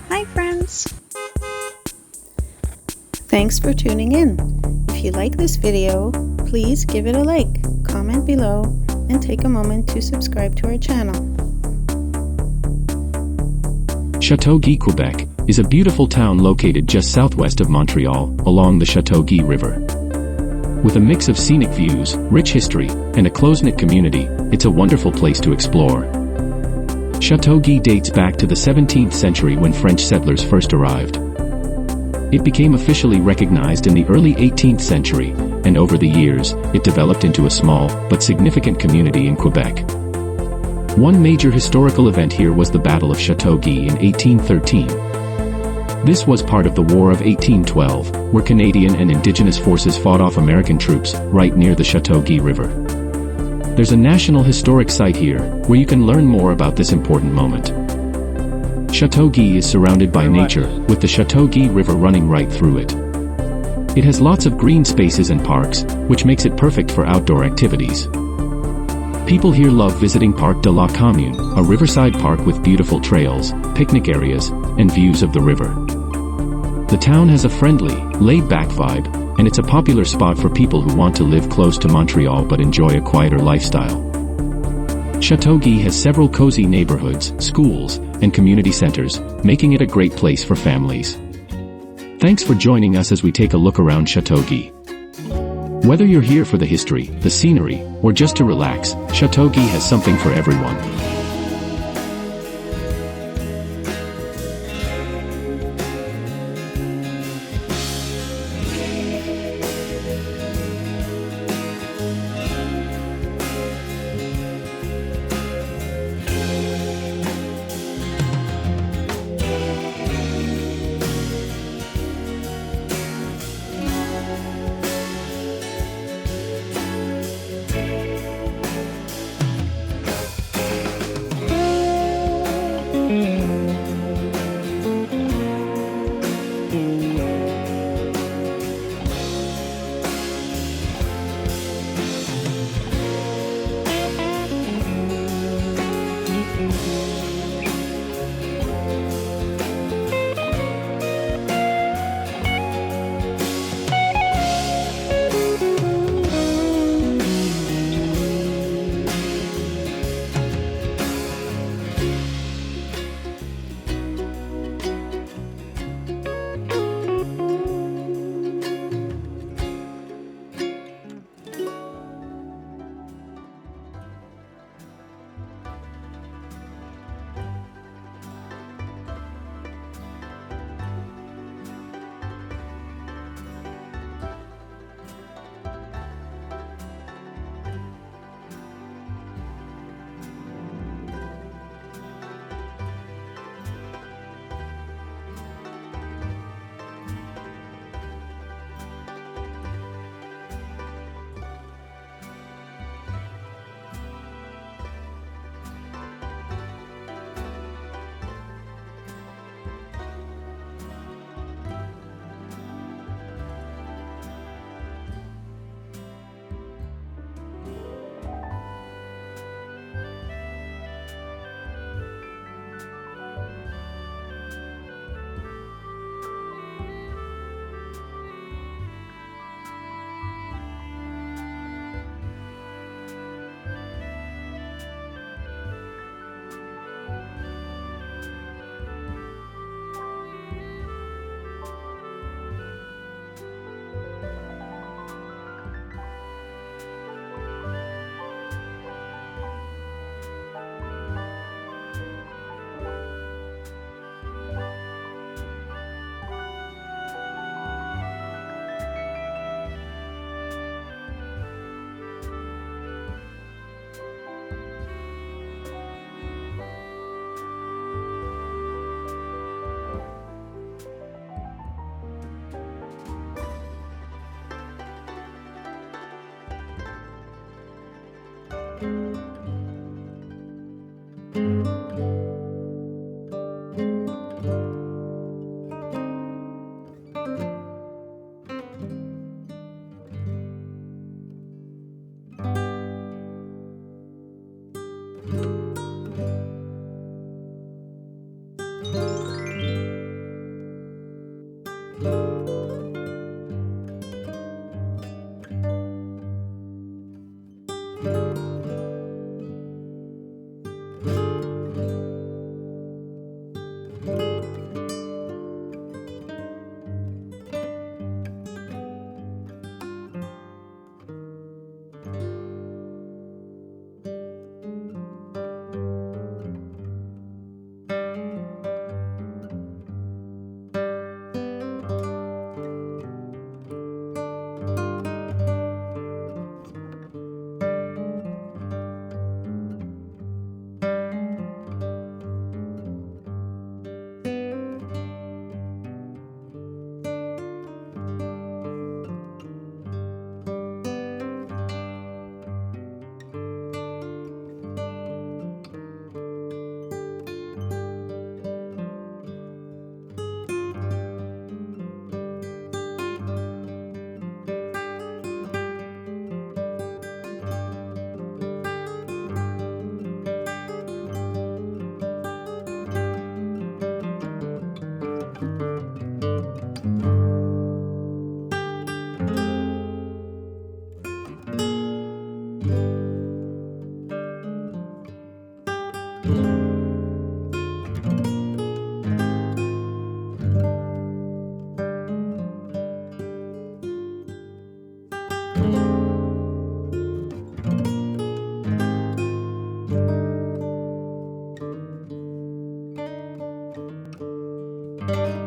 Hi friends! Thanks for tuning in. If you like this video, please give it a like, comment below, and take a moment to subscribe to our channel. Châteauguay, Quebec, is a beautiful town located just southwest of Montreal, along the Châteauguay River. With a mix of scenic views, rich history, and a close-knit community, it's a wonderful place to explore. Châteauguay dates back to the 17th century when French settlers first arrived. It became officially recognized in the early 18th century, and over the years, it developed into a small, but significant community in Quebec. One major historical event here was the Battle of Châteauguay in 1813. This was part of the War of 1812, where Canadian and Indigenous forces fought off American troops, right near the Châteauguay River. There's a National Historic Site here, where you can learn more about this important moment. Châteauguay is surrounded by nature, with the Châteauguay River running right through it. It has lots of green spaces and parks, which makes it perfect for outdoor activities. People here love visiting Parc de la Commune, a riverside park with beautiful trails, picnic areas, and views of the river. The town has a friendly, laid-back vibe, and it's a popular spot for people who want to live close to Montreal but enjoy a quieter lifestyle. Châteauguay has several cozy neighborhoods, schools, and community centers, making it a great place for families. Thanks for joining us as we take a look around Châteauguay. Whether you're here for the history, the scenery, or just to relax, Châteauguay has something for everyone. Bye.